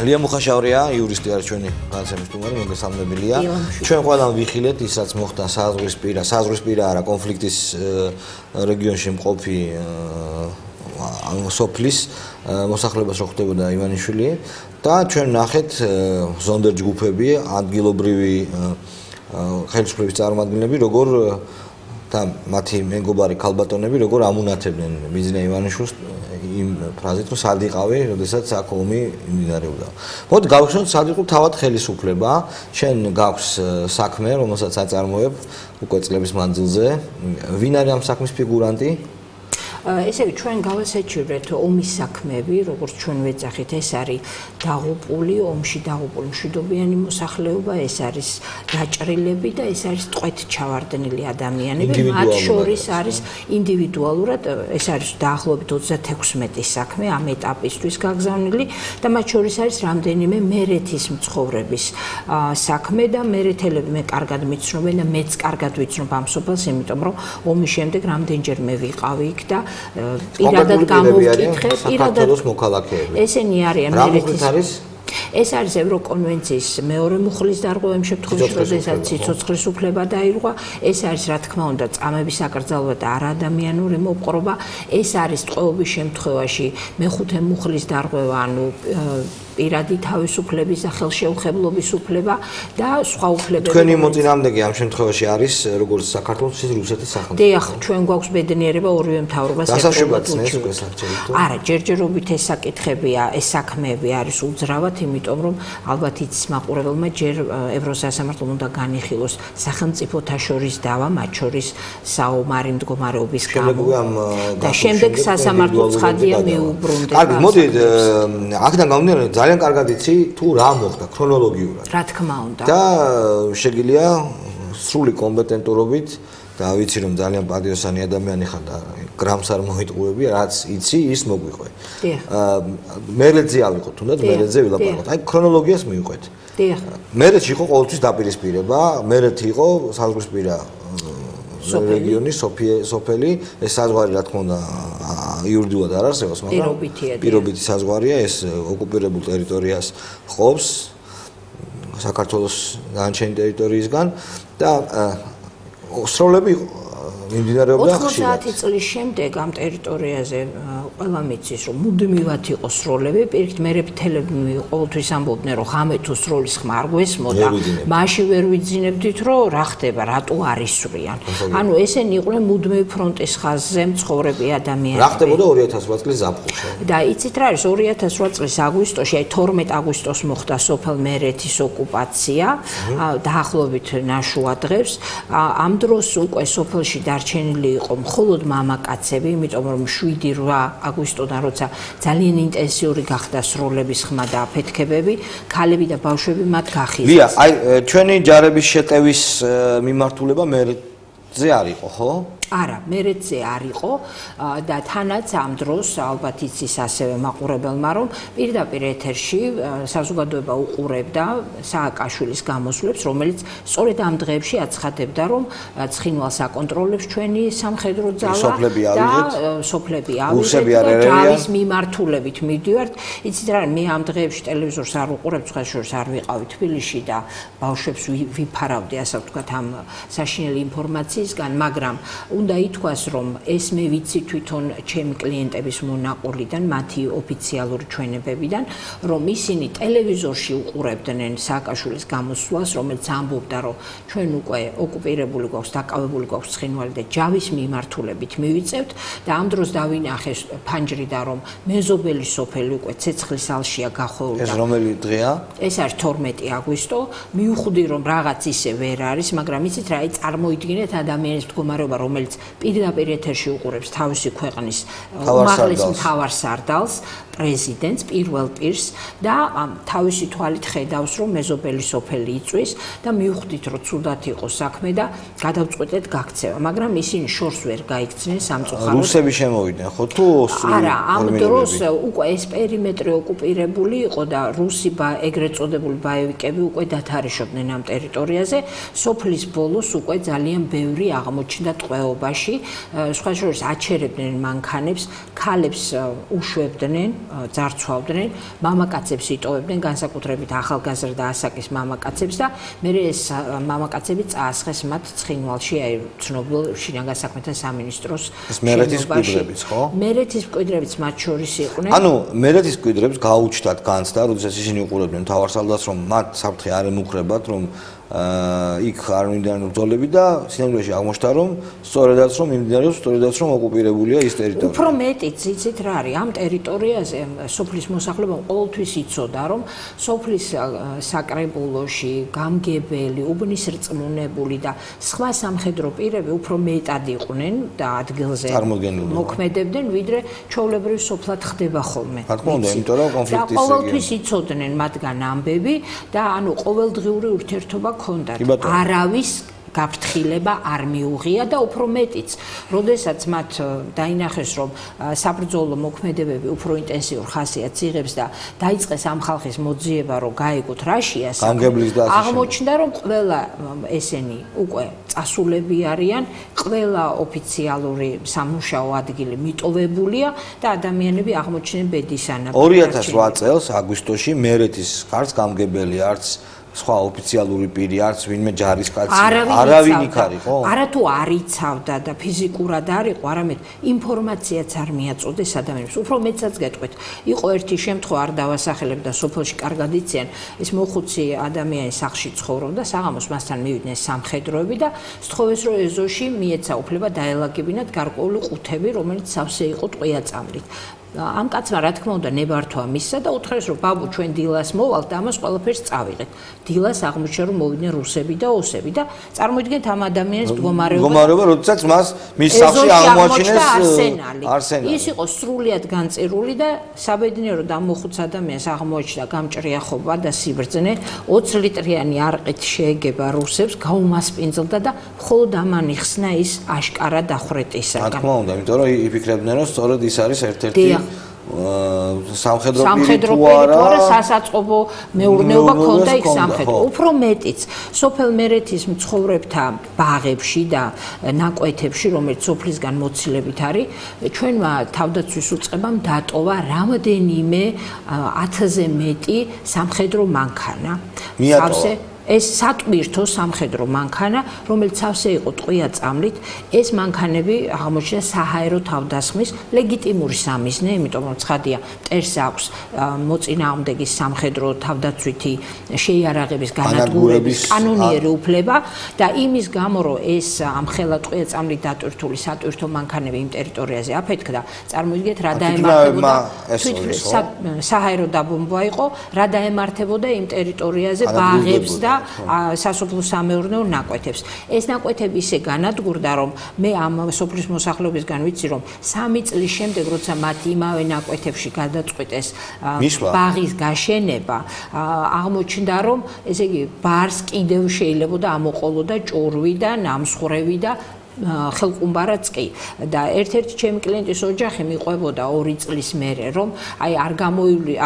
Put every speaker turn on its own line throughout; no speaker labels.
ლია მუხაშავრია, იურისტი არის ჩვენი განსაკუთრებით სტუმარი, მოგესალმებელია. ჩვენ ყველამ ვიხილეთ ის რაც მოხდა საზღვრისპირა არა კონფლიქტის რეგიონში მყოფი სოფლის მოსახლეობას რო ხდებოდა ივანიშვილი და ჩვენ ნახეთ ზონდერ ჯგუფები, ადგილობრივი ხელისუფლების წარმომადგენლები, როგორ და მათი მეგობარი ქალბატონები როგორ ამუნათებდნენ ბიზნე ივანიშვილს იმ ფრაზით რომ სად იყავი, როდესაც აქ ომი მიმდინარეობდა. მოდი გავხსნათ სად იყო თავად ხელისუფლება, შენ გაქვს საქმე, რომელსაც აწარმოებ უკვე წლების მანძილზე. ვინ არის ამ საქმის ფიგურანტი?
ესე იგი ჩვენ გავასაჩივრეთ ომის საქმეები, როგორც ჩვენ ვეძახით, ეს არის დაღუპული, ომში დაღუპული მშვიდობიანი მოსახლეობა, ეს არის დაჭრილები და ეს არის ტყვეთ ჩავარდნილი ადამიანები, მათ შორის არის ინდივიდუალურად, ეს არის დაახლოებით 36 საქმე ამ ეტაპისთვის გაგზავნილი და მათ შორის არის რამდენიმე მერეთის მცხოვრების საქმე და მერეთელები მე კარგად მიცნობენ და მეც კარგად ვიცნობ ამ სოფელს, იმიტომ რომ ომის შემდეგ რამდენჯერმე ვიყავი იქ და პირადად გამოვკითხე
საქართველოს მოქალაქეები.
ესენი არიან მერეთის ეს არის ევროკონვენციის მეორე მუხლის დარღვევა იმ შემთხვევაში, როდესაც სიცოცხლის უფლება დაირღვა, ეს არის რა თქმა უნდა წამების აკრძალვა და არაადამიანური მოპყრობა, ეს არის ტყვეობის შემთხვევაში მეხუთე მუხლის დარღვევა, ანუ პირადი თავისუფლების და ხელშეუხებლობის უფლება და სხვა უფლებები.
თქვენი მოწინააღმდეგე ამ შემთხვევაში არის როგორც საქართველოს ისე რუსეთის სახელმწიფო.
დიახ, ჩვენ გვაქვს ბედნიერება ორივე მთავრობას
დასაშობაც ესაკითხებია.
არა, ჯერჯერობით ეს საკითხებია, ეს საქმეები არის უძრავად, იმიტომ რომ ალბათ იცის მაყურებელმა ჯერ ევროსასამართლომ უნდა განიხილოს სახელმწიფოთა შორის დავა, მათ შორის საომარი მდგომარეობის გამო და შემდეგ სასამართლო ცხადია მიუბრუნდება.
კარგი, მოდი აქედან გამომდინარე ძალიან კარგად იცი თუ რა მოხდა ქრონოლოგიურად.
რა თქმა უნდა.
და შეგიძლია სრული კომპეტენტურობით და ვიცი რომ ძალიან პატიოსანი ადამიანი ხარ და გრამს არ მოიტყუები, რაც იცი ის მოგვიყვე.
დიახ.
მერეთზე ავიღოთ, თუნდაც მერეთზე ვილაპარაკოთ. აი ქრონოლოგიას მივყვეთ.
დიახ.
მერეთში იყო ყოველთვის დაპირისპირება, მერეთი იყო საზღვრისპირა რეგიონი, სოფელი, ეს საზღვარი რა თქმა უნდა იურიდიულად არ არსებობს, მაგრამ პირობითი საზღვარია, ეს ოკუპირებულ ტერიტორიას ხობს საქართველოს დანარჩენი ტერიტორიისგან და სროლები მიმდინარეობდა ხშირად.
90 წლის შემდეგ ამ ტერიტორიაზე ყველა მიცის რომ მუდმივად იყო სროლები, პირიქით მერეთელები ყოველთვის ამბობდნენ რომ ღამე თუ სროლის ხმა არ გვესმოდა, მაშინ ვერ ვიძინებდით რომ რა ხდება, რატო არ ისვრიან. ანუ ესენი იყვნენ მუდმივ ფრონტის ხაზზე მცხოვრები ადამიანები.
რა ხდებოდა 2008 წლის ზაფხულში?
და იცით რა არის 2008 წლის აგვისტოში, აი 12 აგვისტოს მოხდა სოფელ მერეთის ოკუპაცია, დაახლოებით ნაშუა დღეს. ამ დროს უკვე სოფელში დარჩენილი იყო მხოლოდ მამაკაცები, იმიტომ რომ 7-8 აგვისტოდან როცა ძალიან ინტენსიური გახდა სროლების ხმა და აფეთქებები, ქალები და ბავშვები მათ გახიზეს.
ლია, აი ჩვენი ჯარების შეტევის მიმართულება მერეთზე არ იყო, ხო?
არა, მერეთზე არ იყო და თანაც ამ დროს ალბათ იცის ასევე მაყურებელმა რომ პირდაპირ ეთერში საზოგადოება უყურებდა სააკაშვილის გამოსვლებს, რომელიც სწორედ ამ დღეებში აცხადებდა რომ ცხინვალს აკონტროლებს ჩვენი სამხედრო ძალა და სოფლები ავიღეთ და ჯავის მიმართულებით მივდივართ. იცით რა, მე ამ დღეებში ტელევიზორს არ უყურებ, სხვა შორის არ ვიყავი თბილისში და ბავშვებს ვიფარავდი, ასე ვთქვათ, ამ საშინელი ინფორმაციისგან, მაგრამ უნდა ითქვას, რომ ეს მე ვიცი თვითონ ჩემი კლიენტების მონაყოლიდან, მათი ოფიციალური ჩვენებებიდან, რომ ისინი ტელევიზორში უყურებდნენ სააკაშვილის გამოსვლას, რომელიც ამბობდა, რომ ჩვენ უკვე ოკუპირებული გვაქვს, დაკავებული გვაქვს ცხინვალი და ჯავის მიმართულებით მივიწევთ და ამ დროს დავინახეს ფანჯრიდან, რომ მეზობელი სოფელი უკვე ცეცხლის ალშია გახვეულდა.
ეს რომელი დღეა?
ეს არის 12 აგვისტო. მივხვდი, რომ რაღაც ისე ვერ არის, მაგრამ იცით რა, წარმოიდგინეთ ადამიანის მდგომარეობა, რომელიც პირდაპირ ეთერში უყურებს თავისი ქვეყნის უმაღლეს მთავარ სარდალს, პრეზიდენტს, პირველ პირს და თავისი თვალით ხედავს, რომ მეზობელი სოფელი იწვის და მივხვდით, რომ ცუდად იყო საქმე და გადავწყვეტეთ გაქცევა, მაგრამ ისინი შორს ვერ გაიქცნენ სამწუხაროდ.
რუსები შემოვიდნენ, ხო თუ
არა, ამ დროს უკვე ეს პერიმეტრი ოკუპირებული იყო და რუსი ეგრეთ წოდებული ბაევიკები უკვე დათარეშობდნენ ამ ტერიტორიაზე. სოფლის ბოლოს უკვე ძალიან ბევრი აღმოჩნდა ტყვეობა მრეწველობაში, სხვა შორის აჩერებდნენ მანქანებს, ქალებს უშვებდნენ, ძარცვავდნენ, მამაკაცებს იტოვებდნენ, განსაკუთრებით ახალგაზრდა ასაკის მამაკაცებს და მერე ეს მამაკაცები წაასხეს მათ ცხინვალში, აი ცნობილ შინაგან საქმეთა სამინისტროს
მერეთის მკვიდრებიც, ხო?
მერეთის მკვიდრებიც მათ შორის იყვნენ.
ანუ მერეთის მკვიდრებს გაუჩნდათ განცდა, როდესაც ისინი უყურებდნენ მთავარსარდალს, რომ მათ საფრთხე არ ემუქრებათ, რომ იქ არ მიმდინარეობს ბრძოლები და სინამდვილეში აღმოჩნდა, რომ სწორედაც რომ მიმდინარეობს, სწორედაც რომ ოკუპირებულია ის ტერიტორია.
უფრო მეტიც იცით რა არის, ამ ტერიტორიაზე სოფლის მოსახლეობამ ყოველთვის იცოდა, რომ სოფლის საკრებულოში გამგებელი, უბნის რწმუნებული და სხვა სამხედრო პირები უფრო მეტად იყვნენ და ადგილზე მოქმედებდნენ, ვიდრე ჩვეულებრივ სოფლად ხდება ხოლმე.
რა თქმა უნდა, იმიტომ რომ კონფლიქტის
ყოველთვის იცოდნენ მათგან ამბები და ანუ ყოველდღიური ურთიერთობა ჰქონდათ. არავის გაფრთხილება არ მიუღია და უფრო მეტიც, როდესაც მათ დაინახეს, რომ საბრძოლო მოქმედებები უფრო ინტენსიურ ხასიათს იღებს და დაიწყეს ამ ხალხის მოძიება, რომ გაეგოთ რაშიას, აღმოჩნდა, რომ ყველა ესენი უკვე წასულები არიან, ყველა ოფიციალური სამუშაო ადგილი მიტოვებულია და ადამიანები აღმოჩნდნენ ბედის ანაბეჭდებში.
2008 წელს აგვისტოში მერეთის ხარს გამგებელი არც სხვა ოფიციალური პირი არც ვინმე ჯარისკაცი არავინ იქ არის ხო?
არათუ არ იცავდა და ფიზიკურად არ იყო, არამედ ინფორმაციაც არ მიაწოდეს ადამიანებს. უფრო მეცაც გეტყვით, იყო ერთი შემთხვევა, არ დავასახელებ და სოფელში კარგად იციან, ეს მოხუცი ადამიანი სახლში ცხოვრობდა, საღამოს მასთან მივიდნენ სამხედროები და სთხოვეს, რომ ეზოში მიეცა უფლება დაელაგებინათ გარკვეული ყუთები, რომელიც სავსე იყო ტყვია-წამლით. ამ კაცმა რა თქმა უნდა ნებართვა მისცა და უთხრეს, რომ ბაბუ ჩვენ დილას მოვალთ და ამას ყველაფერს წავიღეთ. დილას აღმოჩნდა, რომ მოვიდნენ რუსები და ოსები და წარმოიდგინეთ ამ ადამიანის
მდგომარეობა, როდესაც მის სახლში აღმოაჩინეს არსენალი.
ის იყო სრულიად განწირული და საბედნიეროდ ამ მოხუც ადამიანს აღმოაჩნდა გამჭრიახობა და სიბრძნე, 20 ლიტრიანი არყით შეეგება რუსებს, გაუმასპინძლდა და მხოლოდ ამან იხსნა ის აშკარა დახვრეტისაგან.
რა თქმა უნდა, იმიტომ რომ იფიქრებდნენ, რომ სწორედ ის არის ერთ-ერთი სამხედრო პირი თუ არა
სასაწყობო მეურნეობა ქონდა იქ სამხედრო. უფრო მეტიც, სოფელ მერეთის მცხოვრებთა ბაღებში და ნაკვეთებში, რომელიც სოფლისგან მოცილებით არის, ჩვენმა თავდაცვის უწყებამ დატოვა რამდენიმე 1000-ზე მეტი სამხედრო მანქანა. ეს სატვირთო სამხედრო მანქანა, რომელიც სავსე იყო ტყვია-წამლით, ეს მანქანები აღმოჩნდა საჰაერო თავდასხმის ლეგიტიმური სამიზნე, იმიტომ რომ ცხადია, მტერს აქვს მოწინააღმდეგის სამხედრო თავდაცვითი შეიარაღების განადგურების კანონიერი უფლება და იმის გამო, რომ ეს ამ ხელა ტყვია-წამლით დატვირთული სატვირთო მანქანები იმ ტერიტორიაზე აფეთქდა, წარმოიდგინეთ რა დაემართებოდა საჰაერო დაბომბვა იყო, რა დაემართებოდა იმ ტერიტორიაზე ბაღებს და სასოფლო სამეურნეო ნაკვეთებს. ეს ნაკვეთები ისე განადგურდა, რომ მე ამ სოფლის მოსახლეობისგან ვიცი, რომ 3 წლის შემდეგ, როცა მათ იმავე ნაკვეთებში გადაწყვიტეს ბაღის გაშენება, აღმოჩნდა, რომ ესე იგი ბარს კიდევ შეიძლებოდა ამოყოლოდა ჭორვი და ნამსხვრევი და ხელყუმბარაც კი და ერთ-ერთი ჩემი კლიენტის ოჯახი მიყვებოდა 2 წლის მერე, რომ აი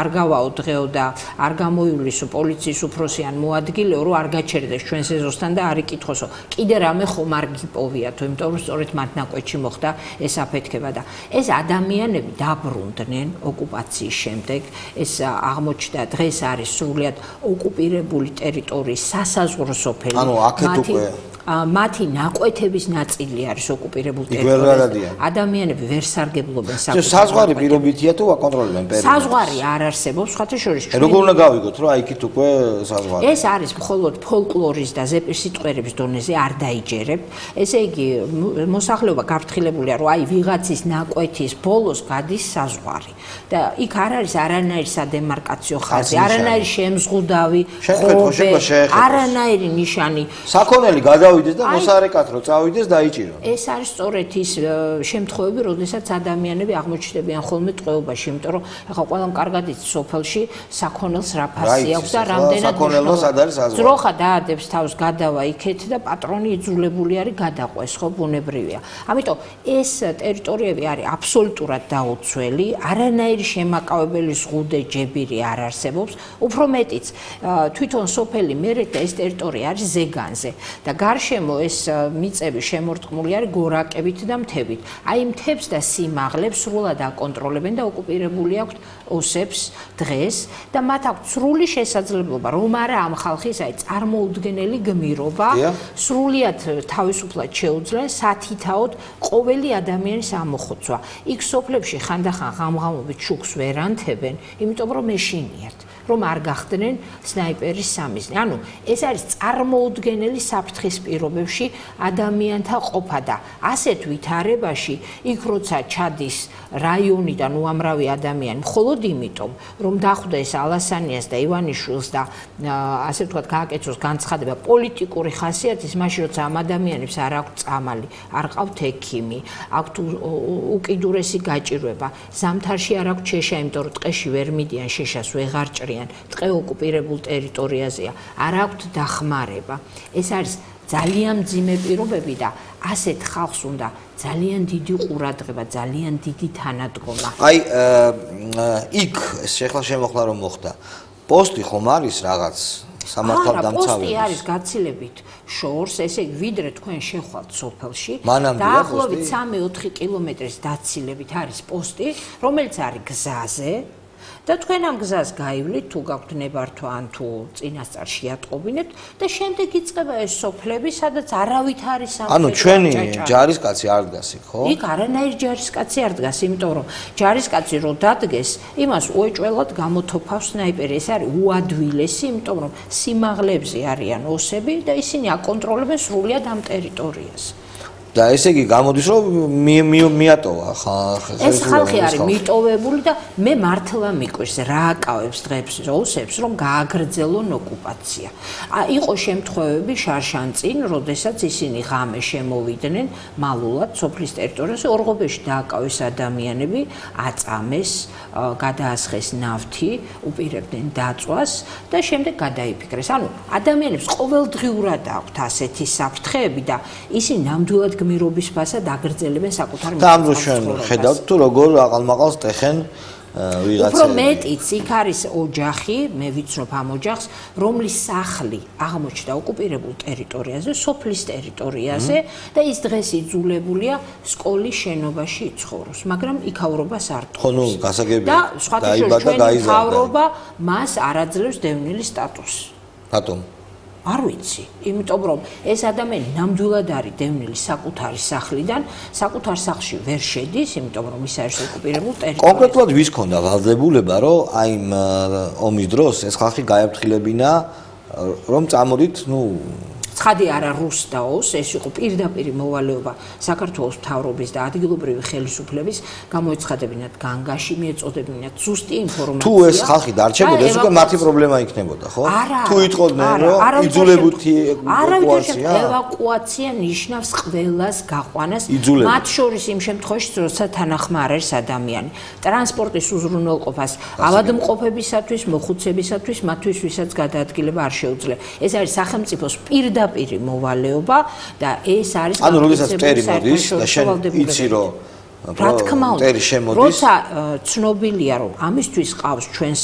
არ გავაო დღეო და არ გამოივლისო პოლიციის უფროსიან მოადგილეო, რომ არ გაჩერდეს ჩვენს ეზოსთან და არ იკითხოსო. კიდე რამე ხომ არ გიპოვიათო, იმიტომ რომ სწორედ მათ ნაკვეთში მოხდა ეს აფეთქება და ეს ადამიანები დაბრუნდნენ ოკუპაციის შემდეგ. ეს აღმოჩნდა დღეს არის სრულიად ოკუპირებული ტერიტორიის სასაზღვრო სოფელი.
ანუ აქეთ უკვე
მათი ნაკვეთების ნაწილი არის ოკუპირებულ ტერიტორიაზე. ადამიანები ვერ სარგებლობენ
საკუთარ. საზღვარი პირობითია თუ აკონტროლებენ პერიოდს?
საზღვარი არ არსებობს, ხათა შორის.
როგორ უნდა გავიგოთ, რომ აი იქით უკვე საზღვარი?
ეს არის მხოლოდ ფოლკლორის და ზეპირსიტყვერების დონეზე არ დაიჯერებთ. ესე იგი, მოსახლეობა გაფრთხილებულია, რომ აი ვიღაცის ნაკვეთის ბოლოს გადის საზღვარი. და იქ არ არის არანაირი სადემარკაციო ხაზი, არანაირი შემზღუდავი ხობე, არანაირი ნიშანი.
საქონელი გადავიდეს და მოსარეკად რო წავიდეს დაიჭირო.
ეს არის სწორედ ის შემთხვევები, როდესაც ადამიანები აღმოჩნდებიან ხოლმე ტყვეობაში, იმიტომ რომ ახლა ყველამ კარგად იცის სოფელში საქონელს რა ფასი აქვს და რამდენად
საქონელს არ არის საზღვარი.
ძროხა დაადებს თავს გადავა იქეთ და პატრონი იძულებული არის გადაყვეს, ხო, ბუნებრივია. ამიტომ ეს ტერიტორიები არის აბსოლუტურად დაუცველი, არანაირი შემაკავებელი ზღუდე ჯებირი არ არსებობს, უფრო მეტიც თვითონ სოფელი მერეთ და ეს ტერიტორია არის ზეგანზე და გარშემო გარშემო ეს მიწები შემორტყმული არის გორაკებით და მთებით. აი მთებს და სიმაღლებს სრულად აკონტროლებენ და ოკუპირებული აქვთ ოსებს დღეს და მათ აქვთ სრული შესაძლებლობა რომ არა ამ ხალხის აი წარმოუდგენელი გმირობა სრულიად თავისუფლად შეუძლენ სათითაოდ ყოველი ადამიანის ამოხოცვა. იქ სოფლებში ხანდახან ღამღამობით შუქს ვერ ანთებენ, იმიტომ რომ ეშინიათ. რომ არ გახდნენ სნაიპერის სამიზნე. ანუ ეს არის წარმოუდგენელი საფრთხის პირობებში ადამიანთა ყოფა და ასეთ ვითარებაში იქ როცა ჩადის რაიონიდან უამრავი ადამიანი მხოლოდ იმიტომ რომ დახვდა ეს ალასანიას და ივანიშვილს და ასე ვთქვათ გააკეთოს განცხადება პოლიტიკური ხასიათის მაშინ როცა ამ ადამიანებს არ აქვთ წამალი, არ ყავთ ექიმი, აქვთ უკიდურესი გაჭირვება, ზამთარში არ აქვთ შეშა, იმიტომ რომ ტყეში ვერ მიდიან, შეშას ვეღარ ჭრიან. ტყე ოკუპირებულ ტერიტორიაზეა, არ აქვთ დახმარება. ეს არის ძალიან მძიმე პირობები და ასეთ ხალხს უნდა ძალიან დიდი ყურადღება, ძალიან დიდი თანადგომა.
აი იქ შეხლა შემოხლა რომ მოხდა. პოსტი ხომ არის რაღაც სამართალდამცავი.
პოსტი არის გაცილებით შორს, ესე იგი ვიდრე თქვენ შეხვალთ სოფელში,
დაახლოებით
3-4 კილომეტრის დაცილებით არის პოსტი, რომელიც არის გზაზე. და თქვენ ამ გზას გაივლით, თუ გაქვთ ნებართვა ან თუ წინასწარ შეატყობინებთ და შემდეგ იწყება ეს სოფლები, სადაც არავით არის სამხედრო.
ანუ ჩვენი ჯარისკაცი არ დგას იქ, ხო?
იქ არანაირი ჯარისკაცი არ დგას, იმიტომ რომ ჯარისკაცი რო დადგეს, იმას უეჭველად გამოთოფავს სნაიპერი. ეს არის უადვილესი, იმიტომ რომ სიმაღლეებზე არიან ოსები და ისინი აკონტროლებენ სრულად ამ ტერიტორიას.
და ესე იგი გამოდის რომ მიატოვა
ეს ხალხი არის მიტოვებული და მე მართლა მიკვირს რა აკავებს დღეს ოსებს რომ გააგრძელონ ოკუპაცია. იყო შემთხვევები შარშანწინ, როდესაც ისინი ღამე შემოვიდნენ მალულად სოფლის ტერიტორიაზე, ორღობეში დააკავეს ადამიანები, აწამეს, გადაასხეს ნავთი, უპირებდნენ დაწვას და შემდეგ გადაიფიქრეს. ანუ ადამიანებს ყოველდღიურად აქვთ ასეთი საფრთხეები და ისინი ნამდვილად გმირობის ფასად აგრძელებენ საკუთარ
და ამ დროს ჩვენ ხედავთ თუ როგორ აყალმაყალს ტეხენ ვიღაცები.
უფრო მეტიც იქ არის ოჯახი, მე ვიცნობ ამ ოჯახს, რომლის სახლი აღმოჩნდა ოკუპირებულ ტერიტორიაზე, სოფლის ტერიტორიაზე და ის დღეს იძულებულია სკოლის შენობაში იცხოვროს, მაგრამ იქაურობას არ ტოვებს.
ხო, ნუ გასაგებია.
და სხვათაშორის ჩვენი მთავრობა მას არ აძლევს დევნილი სტატუსს.
რატომ?
არ ვიცი, იმიტომ რომ ეს ადამიანი ნამდვილად არის დევნილი საკუთარი სახლიდან, საკუთარ სახლში ვერ შედის, იმიტომ რომ ის არის ოკუპირებულ ტერიტორიაზე.
კონკრეტულად ვის ქონდა ვალდებულება, რომ აი ომის დროს ეს ხალხი გაეფრთხილებინა, რომ წამოდით, ნუ
ცხადი არა რუს და ოს, ეს იყო პირდაპირი მოვალეობა საქართველოს მთავრობის და ადგილობრივი ხელისუფლების გამოეცხადებინათ განგაში, მიეწოდებინათ ზუსტი ინფორმაცია.
თუ ეს ხალხი დარჩებოდა, ეს უკვე მათი პრობლემა იქნებოდა, ხო? თუ იტყოდნენ, რომ იძულებითი ევაკუაცია.
ევაკუაცია ნიშნავს ყველას გაყვანას, მათ შორის იმ შემთხვევაში, როცა თანახმა არ არის ადამიანი. ტრანსპორტის უზრუნველყოფას ავადმყოფებისათვის, მოხუცებისათვის, მათთვის, ვისაც გადაადგილება არ შეუძლია. ეს არის სახელმწიფოს პირდაპირი მოვალეობა და ეს არის
ანუ როდესაც მტერი მოდის და შენ იცი რომ
რა თქმა უნდა
მტერი შემოდის
როცა ცნობილია რომ ამისთვის ყავს ჩვენს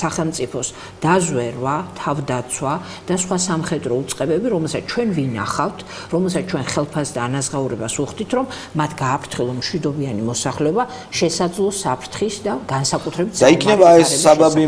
სახელმწიფოს დაზვერვა, თავდაცვა და სხვა სამხედრო უწყებები, რომელსაც ჩვენ ვინახავთ, რომელსაც ჩვენ ხელფასს და ანაზღაურებას უხდით, რომ მათ გააფრთხილონ მშვიდობიანი მოსახლეობა შესაძლო საფრთხის და განსაკუთრებით
და იქნება ეს საბაბი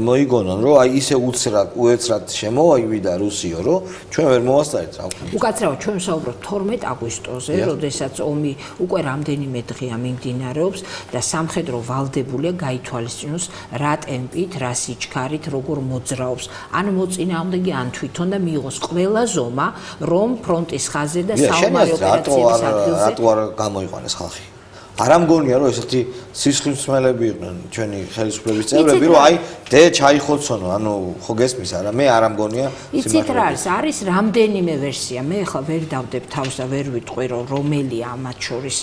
მოიგონონ, რომ აი ისე უეცრად შემოვიდა რუსიო, რომ ჩვენ ვერ მოვასწარეთ რა ვქნა.
უკაცრავად ჩვენ ვსაუბრობთ 12 აგვისტოზე, როდესაც ომი უკვე რამდენიმე დღეა მიმდინარეობს და სამხედრო ვალდებულია გაითვალისწინოს რა ტემპით, რა სიჩქარით, როგორ მოძრაობს, ან მოწინააღმდეგე, ან თვითონ და მიიღოს ყველა ზომა, რომ ფრონტის ხაზზე და საომარი ოპერაციების ადგილზე
რატო არ გამოიყვანეს ხალხი? არ ამგონია რომ ესეთი სისხლისმცემელები იყვნენ ჩვენი ხელისუფლების წევრები, რომ აი დე ჩაიხოცონო, ანუ ხო გესმის არა, მე არ ამგონია.
იცით რა არის რამდენიმე ვერსია, მე ახლა ვერ დავდებ თავს და ვერ ვიტყვი რომ რომელია ამათ შორის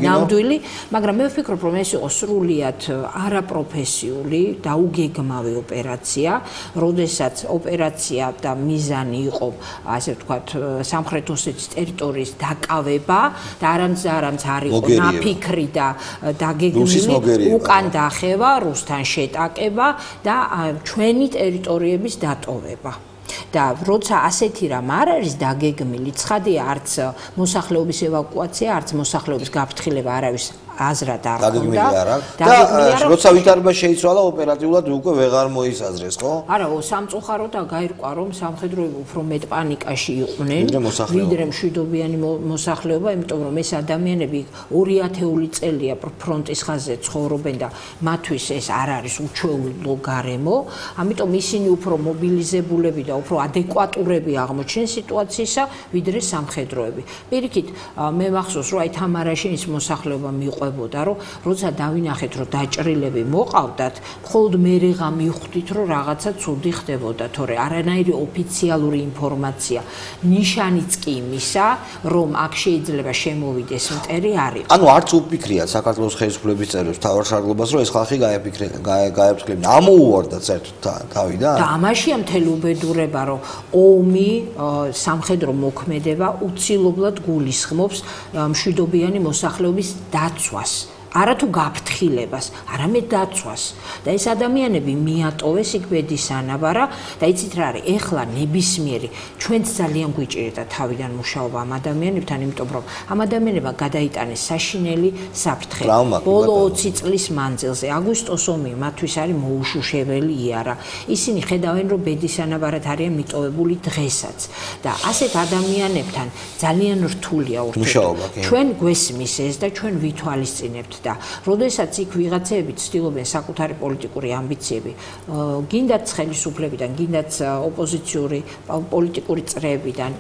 ნამდვილი, მაგრამ მე ვფიქრობ რომ ეს იყო სრულიად არაპროფესიული, დაუგეგმავი ოპერაცია, როდესაც ოპერაცია და მიზანი იყო, ასე ვთქვათ, სამხრეთ ოსეთის ტერიტორიის დაკავება და არამც არ იყო ნაფიქრი და დაგეგმილი უკან დახევა, რუსთან შეტაკება და ჩვენი ტერიტორიების დატოვება. და როცა ასეთი რამ არ არის დაგეგმილი, ცხადია არც მოსახლეობის ევაკუაცია, არც მოსახლეობის გაფრთხილება არავის აზრად არ
ხონდა. და როცა ვითარება შეიცვალა ოპერატიულად უკვე ვეღარ მოისაზრეს, ხო?
არა, სამწუხაროდ გაირკვა, რომ სამხედროები უფრო მეტ პანიკაში იყვნენ, ვიდრე მშვიდობიანი მოსახლეობა, იმიტომ რომ ეს ადამიანები 2000 წელია ფრონტის ხაზზე ცხოვრობენ და მათთვის ეს არ არის უჩვეულო გარემო, ამიტომ ისინი უფრო მობილიზებულები და უფრო ადეკვატურები აღმოჩნდნენ სიტუაციისა, ვიდრე სამხედროები. პირიქით, მე მახსოვს, რომ აი თამარაში ის მოსახლეობა მიყვება რომ როცა დავინახეთ რომ დაჭრილები მოყავდათ, მხოლოდ მერეღა მივხვდით რომ რაღაცა ცუდი ხდებოდა, თორე არანაირი ოფიციალური ინფორმაცია, ნიშანიც კი იმისა, რომ აქ შეიძლება შემოვიდეს მტერი არ იყო.
ანუ არც უფიქრია საქართველოს ხელისუფლების წევრებს თავარსარგლობას რომ ეს ხალხი გაეფრთხილებინა. ამოუვარდა საერთოდ თავიდან?
და ამაშია მთელი უბედურება, რომ ომი, სამხედრო მოქმედება უცილობლად გულისხმობს მშვიდობიანი მოსახლეობის დაცვას. არათუ გაფრთხილებას, არამედ დაცვას. და ეს ადამიანები მიატოვეს იქ ბედისანაბარა და იცით რა არის, ეხლა ნებისმიერი ჩვენც ძალიან გვიჭირდა თავიდან მუშაობა ამ ადამიანებთან, იმიტომ რომ ამ ადამიანებმა გადაიტანეს საშინელი საფრთხე. ბოლო 20 წლის მანძილზე აგვისტოს ომი მათთვის არის მოუშუშებელი იარა. ისინი ხედავენ რომ ბედისანაბარად არიან მიტოვებული დღესაც და ასეთ ადამიანებთან ძალიან რთულია ურთიერთობა. ჩვენ გვესმის ეს და ჩვენ ვითვალისწინებთ და როდესაც იქ ვიღაცები ცდილობენ საკუთარი პოლიტიკური ამბიციები, გინდათ ხელისუფლებიდან, გინდათ ოპოზიციური პოლიტიკური წრეებიდან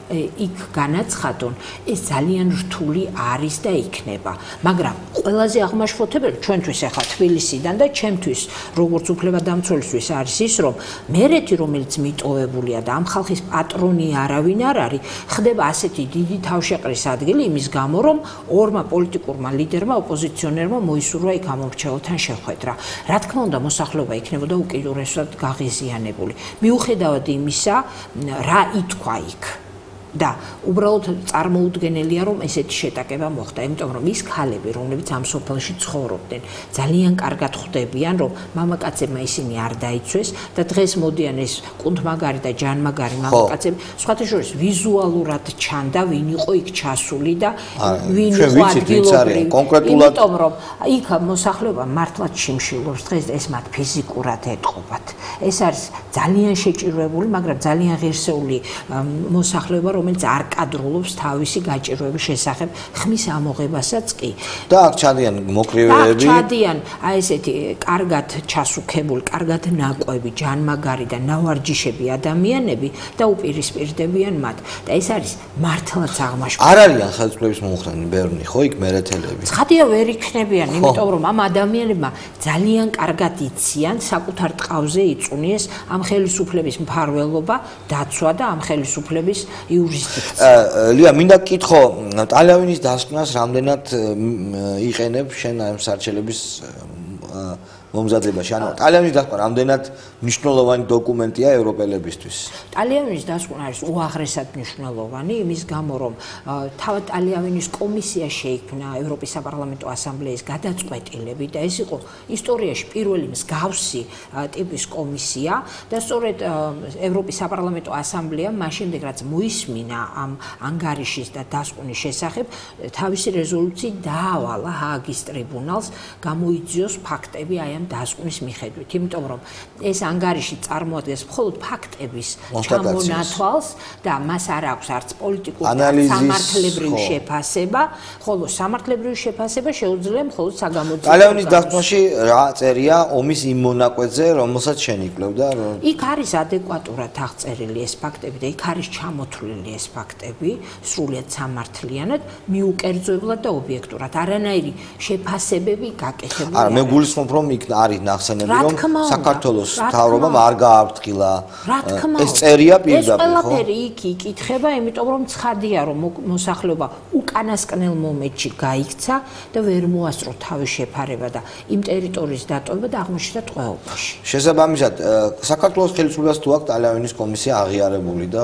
იქ განაცხადონ, ეს ძალიან რთული არის და იქნება. მაგრამ ყველაზე აღმაშფოთებელი ჩვენთვის ახლა თბილისიდან და ჩემთვის, როგორც უფლებადამცველისთვის არის ის, რომ მერეთი, რომელიც მიტოვებულია და ამ ხალხის პატრონი არავინ არ არის, ხდება ასეთი დიდი თავშეყრის ადგილი იმის გამო, რომ ორმა პოლიტიკურმა ლიდერმა, ოპოზიციონერმა მოისურვა იქ ამომრჩეველთან შეხვედრა. რა თქმა უნდა, მოსახლეობა იქნებოდა უკიდურესად გაღიზიანებული. მიუხედავად იმისა, რა ითქვა იქ. და უბრალოდ წარმოუდგენელია რომ ესეთი შეტაკება მოხდა, იმიტომ რომ ის ქალები, რომლებიც ამ სოფელში ცხოვრობდნენ, ძალიან კარგად ხვდებიან, რომ მამაკაცებმა ისინი არ დაიცვეს და დღეს მოდიან ეს კუნთმაგარი და ჯანმაგარი მამაკაცები, სხვათა შორის ვიზუალურად ჩანდა, ვინ იყო იქ ჩასული და ვინ იყო ადგილობრივი. იმიტომ რომ იქ მოსახლეობა მართლაც შიმშილობს დღეს ეს მათ ფიზიკურად ეტყობათ. ეს არის ძალიან შეჭირვებული, მაგრამ ძალიან ღირსეული მოსახლეობა, რომელიც არ კადრულობს თავისი გაჭირვების შესახებ ხმის ამოღებასაც კი.
და აქ ჩადიან მოკრივეები.
ჩადიან აი ესეთი კარგად ჩასუქებული, კარგად ნაკვები, ჯანმაგარი და ნავარჯიშები ადამიანები და უპირისპირდებიან მათ. და ეს არის მართლაც აღმაშფოთებელი.
არ არიან ხელისუფლების მომხრენი ბერნი, ხო იქ მერეთელები.
ცხადია ვერ იქნებიან, იმიტომ რომ ამ ადამიანებმა ძალიან კარგად იციან, საკუთარ ტყავზე იწუნიეს ამ ხელისუფლების მფარველობა, დაცვა და ამ ხელისუფლების
ლია, მინდა გკითხო, ტალიანის დასკვნას რამდენად იყენებ შენ ამ სარჩელების მომზადებაში. ანუ ტალიანის დასკვნა რამდენად მნიშვნელოვანი დოკუმენტია ევროპელებისთვის?
ტალიანის დასკვნა არის უაღრესად მნიშვნელოვანი, იმის გამო რომ თავად ტალიანის კომისია შეიქმნა ევროპის საპარლამენტო ასამბლეის გადაწყვეტილებით და ეს იყო ისტორიაში პირველი მსგავსი ტიპის კომისია და სწორედ ევროპის საპარლამენტო ასამბლეამ მას შემდეგ რაც მოისმინა ამ ანგარიშის და დასკვნის შესახებ თავისი რეზოლუციით დაავალა ჰააგის ტრიბუნალს გამოიძიოს ფაქტები აი ამ დასკვნის მიხედვით, იმიტომ რომ ეს ანგარიში წარმოადგენს მხოლოდ ფაქტების ჩამონათვალს და მას არ აქვს არც პოლიტიკური სამართლებრივი შეფასება, ხოლო სამართლებრივი შეფასება შეუძლია მხოლოდ საგამოძიებო.
ტალიანის დასკვნაში რა წერია ომის იმ მონაკვეთზე, რომელსაც შენ იკვლევ და
იქ არის ადეკვატურად აღწერილი ეს ფაქტები და იქ არის ჩამოთვლილი ეს ფაქტები სრულიად სამართლიანად, მიუკერძოებლად და ობიექტურად. არანაირი შეფასებები გაკეთებული არ არის.
არა, მე გულისხმობ რომ იქ არის ნახსენები რომ საქართველოს მთავრობამ არ გააფრთხილა ეს წერია პირდაპირ, ხო?
ეს ყველაფერი იქ იკითხება, იმიტომ რომ ცხადია რომ მოსახლეობა უკანასკნელ მომენტში გაიქცა და ვერ მოასწრო თავის შეფარება და იმ ტერიტორიის დატოვება და აღმოჩნდა ტყვეობაში.
შესაბამისად, საქართველოს ხელისუფლებას თუ აქვს ტალიანის კომისია აღიარებული და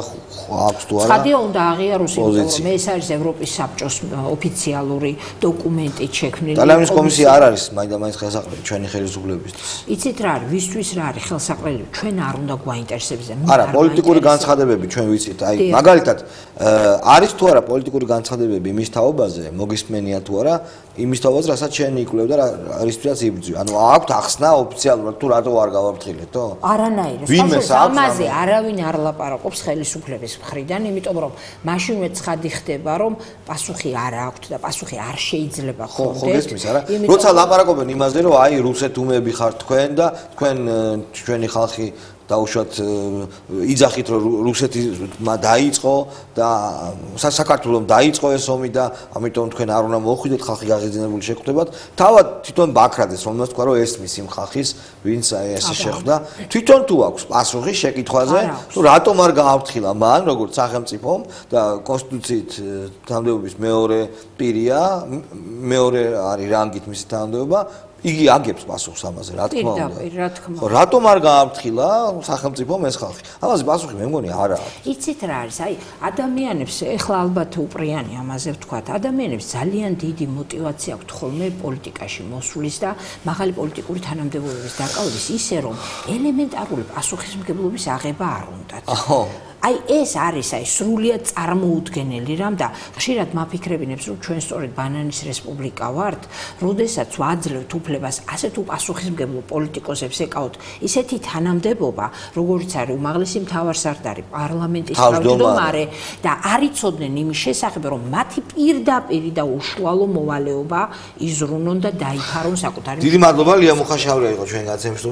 აქვს თუ არა?
ცხადია უნდა აღიაროს, იმიტომ რომ ეს არის ევროპის საბჭოს ოფიციალური დოკუმენტით შექმნილი.
ტალიანის კომისია არ არის მაინდა-მაინც ხელსაყრელი ჩვენი ხელისუფლების ხელისუფლებისთვის.
იცით რა არის, ვისთვის რა არის ხელსაყრელი, ჩვენ არ უნდა გვაინტერესებს და
არა, პოლიტიკური განცხადებები ჩვენ ვიცით, აი მაგალითად არის თუ არა პოლიტიკური განცხადებები იმის თაობაზე, მოგისმენია თუ არა, იმის თაობაზე, რასაც შენ იკვლევ და რისთვისაც იბრძვი. ანუ აქვთ ახსნა ოფიციალურად თუ რატო არ გავაფრთხილებთო?
არანაირად. ამაზე არავინ არ ლაპარაკობს ხელისუფლების მხრიდან, იმიტომ რომ მაშინვე ცხადი ხდება, რომ პასუხი არ აქვთ და პასუხი არ შეიძლება
ხო გესმის არა? როცა ლაპარაკობენ იმაზე, რომ აი რუსეთუმეები ხართ თქვენ და თქვენ ჩვენი ხალხი დაუშვათ იძახით რომ რუსეთმა დაიწყო და საქართველოს დაიწყო ეს ომი და ამიტომ თქვენ არ უნდა მოხვიდეთ ხალხი გაღიზიანებული შეხვდებათ. თავად თვითონ ბაქრადეს რომელსაც თქვა რომ ესმის იმ ხალხის ვინც ესე შეხვდა. თვითონ თუ აქვს პასუხი შეკითხვაზე რომ რატომ არ გააფრთხილა მან როგორც სახელმწიფომ და კონსტიტუციით თანამდებობის მეორე პირია, მეორე არის რანგით მისი თანამდებობა იგი აგებს პასუხს ამაზე, რა თქმა უნდა. ხო, რატომ არ გააფრთხილა სახელმწიფომ ეს ხალხი? ამაზე პასუხი მე მგონი არა აქვს.
იცით რა არის? აი, ადამიანებს ეხლა ალბათ უპრიანი ამაზე ვთქვათ, ადამიანებს ძალიან დიდი мотиваცია აქვთ ხოლმე პოლიტიკაში მოსვლის და მაღალი პოლიტიკური თანამდებობების დაკავების, ისე რომ ელემენტარული პასუხისმგებლობის აღება არ უნდათ. აი ეს არის აი სრულიად წარმოუდგენელი რამ და ხშირად მაფიქრებინებს რომ ჩვენ სწორედ ბანანის რესპუბლიკა ვართ, როდესაც ვაძლევთ უფლებას ასეთ უპასუხისმგებლო პოლიტიკოსებს ეკავთ ისეთი თანამდებობა, როგორც არის უმაღლესი მთავარსარდალი, პარლამენტის თავმჯდომარე და არ იცოდნენ იმის შესახებ, რომ მათი პირდაპირ და უშუალო მოვალეობა იზრუნონ და დაიფარონ საკუთარი.
დიდი მადლობა ლია მუხაშავრია იყო ჩვენ გაცემს